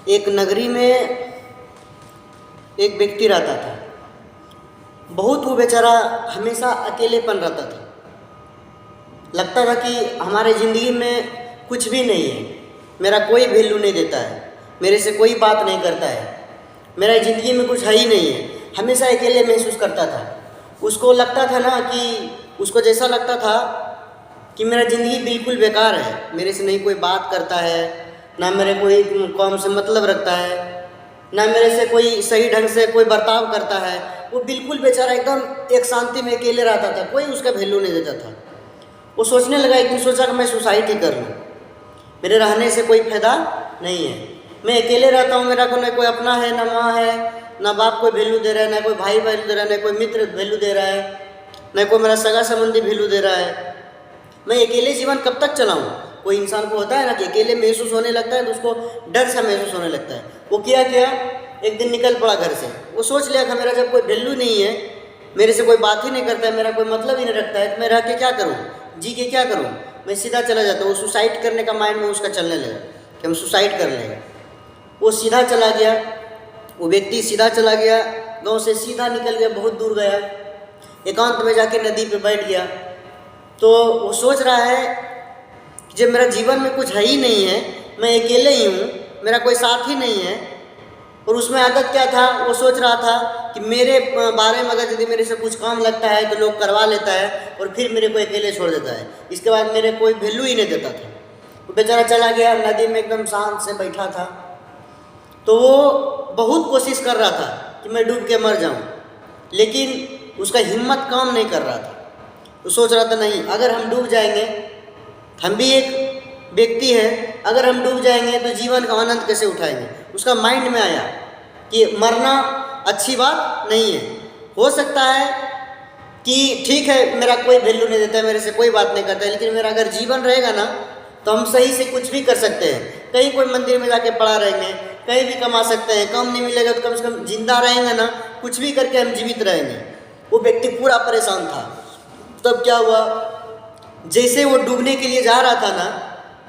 एक नगरी में एक व्यक्ति रहता था। बहुत वो बेचारा हमेशा अकेलेपन रहता था। लगता था कि हमारे ज़िंदगी में कुछ भी नहीं है, मेरा कोई वैल्यू नहीं देता है, मेरे से कोई बात नहीं करता है, मेरा ज़िंदगी में कुछ है ही नहीं है। हमेशा अकेले महसूस करता था। उसको लगता था ना कि उसको जैसा लगता था कि मेरा ज़िंदगी बिल्कुल बेकार है, मेरे से नहीं कोई बात करता है, ना मेरे कोई काम से मतलब रखता है, ना मेरे से कोई सही ढंग से कोई बर्ताव करता है। वो बिल्कुल बेचारा एकदम एक शांति में अकेले रहता था, कोई उसका वैल्यू नहीं देता था। वो सोचने लगा, एक दिन सोचा कि मैं सुसाइड ही कर लूँ, मेरे रहने से कोई फ़ायदा नहीं है, मैं अकेले रहता हूँ, मेरा को ना कोई अपना है, ना माँ है, ना बाप कोई वैल्यू दे रहा है, ना कोई भाई वैल्यू दे रहा है, ना कोई मित्र वैल्यू दे रहा है, ना कोई मेरा सगा संबंधी वैल्यू दे रहा है। मैं अकेले जीवन कब तक चलाऊँ? कोई इंसान को होता है ना कि अकेले महसूस होने लगता है तो उसको डर सा महसूस होने लगता है। वो क्या किया, एक दिन निकल पड़ा घर से। वो सोच लिया कि मेरा जब कोई वैल्यू नहीं है, मेरे से कोई बात ही नहीं करता है, मेरा कोई मतलब ही नहीं रखता है, तो मैं रह के क्या करूँ, जी के क्या करूँ, मैं सीधा चला जाता हूँ। वो सुसाइड करने का माइंड में उसका चलने लगा कि हम सुसाइड कर लेंगे। वो सीधा चला गया, वो व्यक्ति सीधा चला गया, गाँव से सीधा निकल गया, बहुत दूर गया, एकांत में जाके नदी पे बैठ गया। तो वो सोच रहा है कि जब मेरा जीवन में कुछ है ही नहीं है, मैं अकेले ही हूँ, मेरा कोई साथ ही नहीं है। और उसमें आदत क्या था, वो सोच रहा था कि मेरे बारे में अगर यदि मेरे से कुछ काम लगता है तो लोग करवा लेता है और फिर मेरे को अकेले छोड़ देता है, इसके बाद मेरे कोई वैल्यू ही नहीं देता था। वो बेचारा चला गया, नदी में एकदम शांत से बैठा था। तो वो बहुत कोशिश कर रहा था कि मैं डूब के मर जाऊँ, लेकिन उसका हिम्मत काम नहीं कर रहा था। तो सोच रहा था नहीं, अगर हम डूब जाएंगे, हम भी एक व्यक्ति है, अगर हम डूब जाएंगे तो जीवन का आनंद कैसे उठाएंगे। उसका माइंड में आया कि मरना अच्छी बात नहीं है। हो सकता है कि ठीक है मेरा कोई वैल्यू नहीं देता है, मेरे से कोई बात नहीं करता है, लेकिन मेरा अगर जीवन रहेगा ना तो हम सही से कुछ भी कर सकते हैं। कहीं कोई मंदिर में जाके पड़ा रहेंगे, कहीं भी कमा सकते हैं, काम नहीं मिलेगा तो कम से कम जिंदा रहेंगे ना, कुछ भी करके हम जीवित रहेंगे। वो व्यक्ति पूरा परेशान था। तब क्या हुआ, जैसे वो डूबने के लिए जा रहा था ना,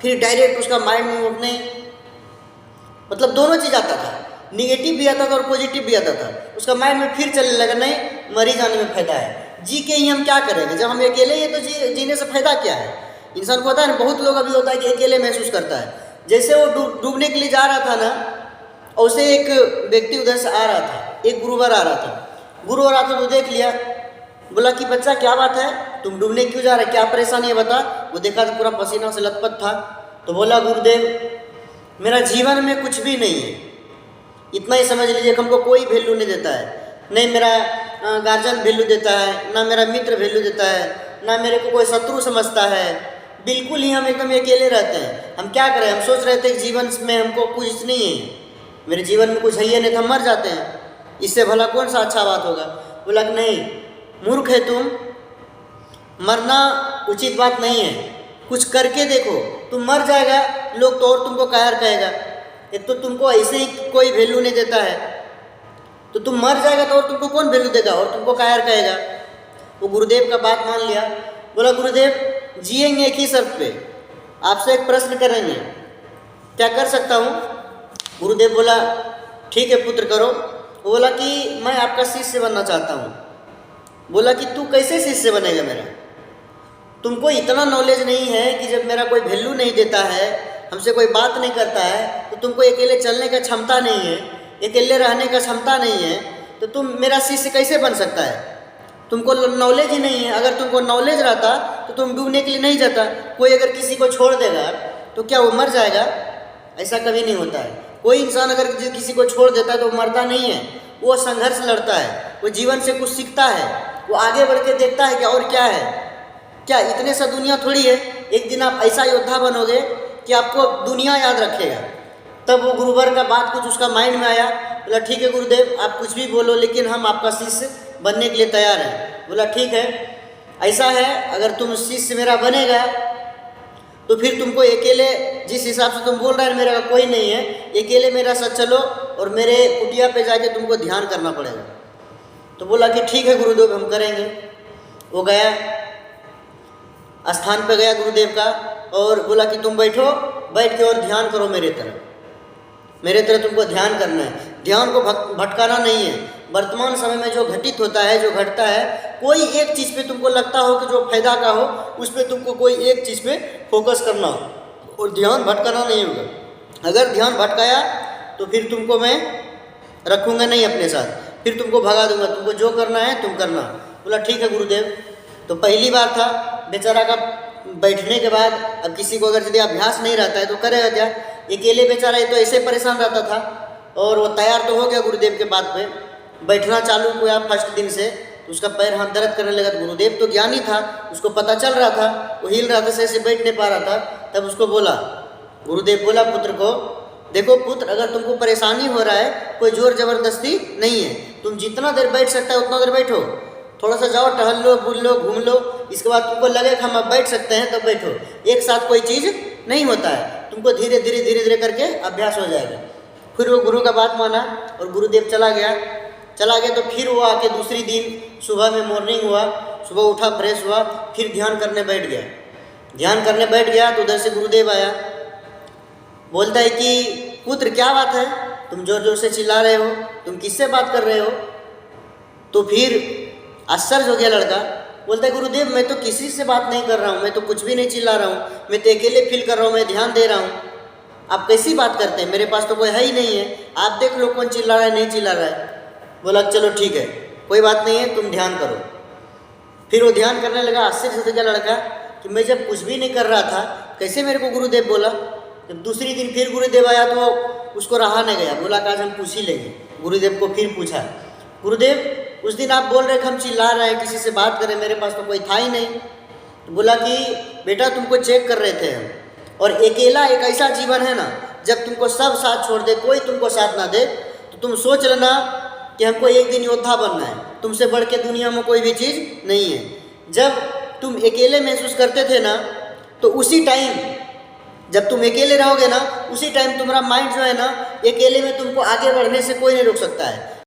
फिर डायरेक्ट उसका माइंड में अपने मतलब दोनों चीज़ आता था, निगेटिव भी आता था और पॉजिटिव भी आता था। उसका माइंड में फिर चलने लगा, नहीं मरी जाने में फ़ायदा है, जी के ही हम क्या करेंगे, जब हम अकेले ही तो जीने से फ़ायदा क्या है। इंसान को होता है ना, बहुत लोग अभी होता है कि अकेले महसूस करता है। जैसे वो डूबने के लिए जा रहा था ना, और उसे एक व्यक्ति उधर से आ रहा था, एक गुरुवर आ रहा था। गुरुवर आता तो देख लिया, बोला कि बच्चा क्या बात है, तुम डूबने क्यों जा रहे, क्या परेशानी है बता। वो देखा तो पूरा पसीना से लथपथ था। तो बोला गुरुदेव मेरा जीवन में कुछ भी नहीं है, इतना ही समझ लीजिए कि हमको कोई वैल्यू नहीं देता है, नहीं मेरा गार्जियन वैल्यू देता है, ना मेरा मित्र वैल्यू देता है, ना मेरे को कोई शत्रु समझता है, बिल्कुल ही हम एकदम अकेले रहते हैं। हम क्या करें, हम सोच रहे थे कि जीवन में हमको कुछ नहीं है, मेरे जीवन में कुछ है ही नहीं, तो हम मर जाते हैं, इससे भला कौन सा अच्छा बात होगा। बोला कि नहीं मूर्ख है तुम, मरना उचित बात नहीं है, कुछ करके देखो, तुम मर जाएगा लोग तो और तुमको कायर कहेगा। एक तो तुमको ऐसे ही कोई वैल्यू नहीं देता है, तो तुम मर जाएगा तो और तुमको कौन वैल्यू देगा और तुमको कायर कहेगा। वो गुरुदेव का बात मान लिया। बोला गुरुदेव जिएंगे एक ही शर्त पे, आपसे एक प्रश्न करेंगे, क्या कर सकता हूँ। गुरुदेव बोला ठीक है पुत्र करो। वो बोला कि मैं आपका शिष्य बनना चाहता हूँ। बोला कि तू कैसे शिष्य बनेगा मेरा, तुमको इतना नॉलेज नहीं है कि जब मेरा कोई वैल्यू नहीं देता है, हमसे कोई बात नहीं करता है, तो तुमको अकेले चलने का क्षमता नहीं है, अकेले रहने का क्षमता नहीं है, तो तुम मेरा शिष्य कैसे बन सकता है। तुमको नॉलेज ही नहीं है। अगर तुमको नॉलेज रहता तो तुम डूबने के लिए नहीं जाता। कोई अगर किसी को छोड़ देगा तो क्या वो मर जाएगा, ऐसा कभी नहीं होता है। कोई इंसान अगर किसी को छोड़ देता है तो वो मरता नहीं है, वो संघर्ष लड़ता है, वो जीवन से कुछ सीखता है, वो आगे बढ़ के देखता है कि और क्या है, क्या इतने सा दुनिया थोड़ी है। एक दिन आप ऐसा योद्धा बनोगे कि आपको दुनिया याद रखेगा। तब वो गुरुवर का बात कुछ उसका माइंड में आया। बोला ठीक है गुरुदेव आप कुछ भी बोलो, लेकिन हम आपका शिष्य बनने के लिए तैयार हैं। बोला ठीक है, ऐसा है अगर तुम शिष्य मेरा बनेगा तो फिर तुमको अकेले, जिस हिसाब से तुम बोल रहे हैं मेरा कोई नहीं है, अकेले मेरा साथ चलो और मेरे कुटिया पे जाके तुमको ध्यान करना पड़ेगा। तो बोला कि ठीक है गुरुदेव हम करेंगे। वो गया, स्थान पे गया गुरुदेव का, और बोला कि तुम बैठो, बैठ के और ध्यान करो मेरे तरफ। मेरे तरह तुमको ध्यान करना है। ध्यान को भटकाना नहीं है। वर्तमान समय में जो घटित होता है, जो घटता है, कोई एक चीज़ पे तुमको लगता हो कि जो फायदा का हो, उस पर तुमको कोई एक चीज़ पे फोकस करना हो और ध्यान भटकाना नहीं होगा। अगर ध्यान भटकाया तो फिर तुमको मैं रखूँगा नहीं अपने साथ, फिर तुमको भगा दूंगा। तुमको जो करना है तुम करना। बोला ठीक है गुरुदेव। तो पहली बार था बेचारा का बैठने के बाद, अब किसी को अगर यदि अभ्यास नहीं रहता है तो करेगा क्या। अकेले बेचारा ये तो ऐसे परेशान रहता था, और वो तैयार तो हो गया गुरुदेव के बात पे, बैठना चालू किया फर्स्ट दिन से। तो उसका पैर हाथ दर्द करने लगा। तो गुरुदेव तो ज्ञानी था, उसको पता चल रहा था, वो हिल रहा था, से ऐसे बैठ नहीं पा रहा था। तब उसको बोला, गुरुदेव बोला पुत्र को, देखो पुत्र, अगर तुमको परेशानी हो रहा है, कोई जोर जबरदस्ती नहीं है, तुम जितना देर बैठ सकता है उतना देर बैठो। थोड़ा सा जाओ, टहल लो, बुल लो, घूम लो, इसके बाद तुमको लगे कि हम अब बैठ सकते हैं तब बैठो। एक साथ कोई चीज़ नहीं होता है, तुमको धीरे धीरे करके अभ्यास हो जाएगा। फिर वो गुरु का बात माना और गुरुदेव चला गया। तो फिर वो आके दूसरी दिन सुबह में मॉर्निंग हुआ, सुबह उठा, फ्रेश हुआ, फिर ध्यान करने बैठ गया। ध्यान करने बैठ गया तो उधर से गुरुदेव आया, बोलता है कि पुत्र क्या बात है, तुम जोर जोर से चिल्ला रहे हो, तुम किससे बात कर रहे हो। तो फिर आश्चर्य हो गया लड़का, बोलता है गुरुदेव मैं तो किसी से बात नहीं कर रहा हूँ, मैं तो कुछ भी नहीं चिल्ला रहा हूँ, मैं तो अकेले फील कर रहा हूँ, मैं ध्यान दे रहा हूँ। आप कैसी बात करते हैं, मेरे पास तो कोई है ही नहीं है, आप देख लो कौन चिल्ला रहा है नहीं चिल्ला रहा है। बोला चलो ठीक है, कोई बात नहीं है, तुम ध्यान करो। फिर वो ध्यान करने लगा। आश्चर्य हो गया लड़का कि मैं जब कुछ भी नहीं कर रहा था, कैसे मेरे को गुरुदेव बोला। जब दूसरी दिन फिर गुरुदेव आया तो उसको रहा नहीं गया, बोला कि आज हम पूछ ही लेंगे। गुरुदेव को फिर पूछा, गुरुदेव उस दिन आप बोल रहे कि हम चिल्ला रहे हैं, किसी से बात करें, मेरे पास तो कोई था ही नहीं। तो बोला कि बेटा तुमको चेक कर रहे थे हम, और अकेला एक ऐसा जीवन है ना, जब तुमको सब साथ छोड़ दे, कोई तुमको साथ ना दे, तो तुम सोच लेना कि हमको एक दिन योद्धा बनना है, तुमसे बढ़ के दुनिया में कोई भी चीज़ नहीं है। जब तुम अकेले महसूस करते थे ना, तो उसी टाइम जब तुम अकेले रहोगे ना, उसी टाइम तुम्हारा माइंड जो है ना, अकेले में तुमको आगे बढ़ने से कोई नहीं रोक सकता है।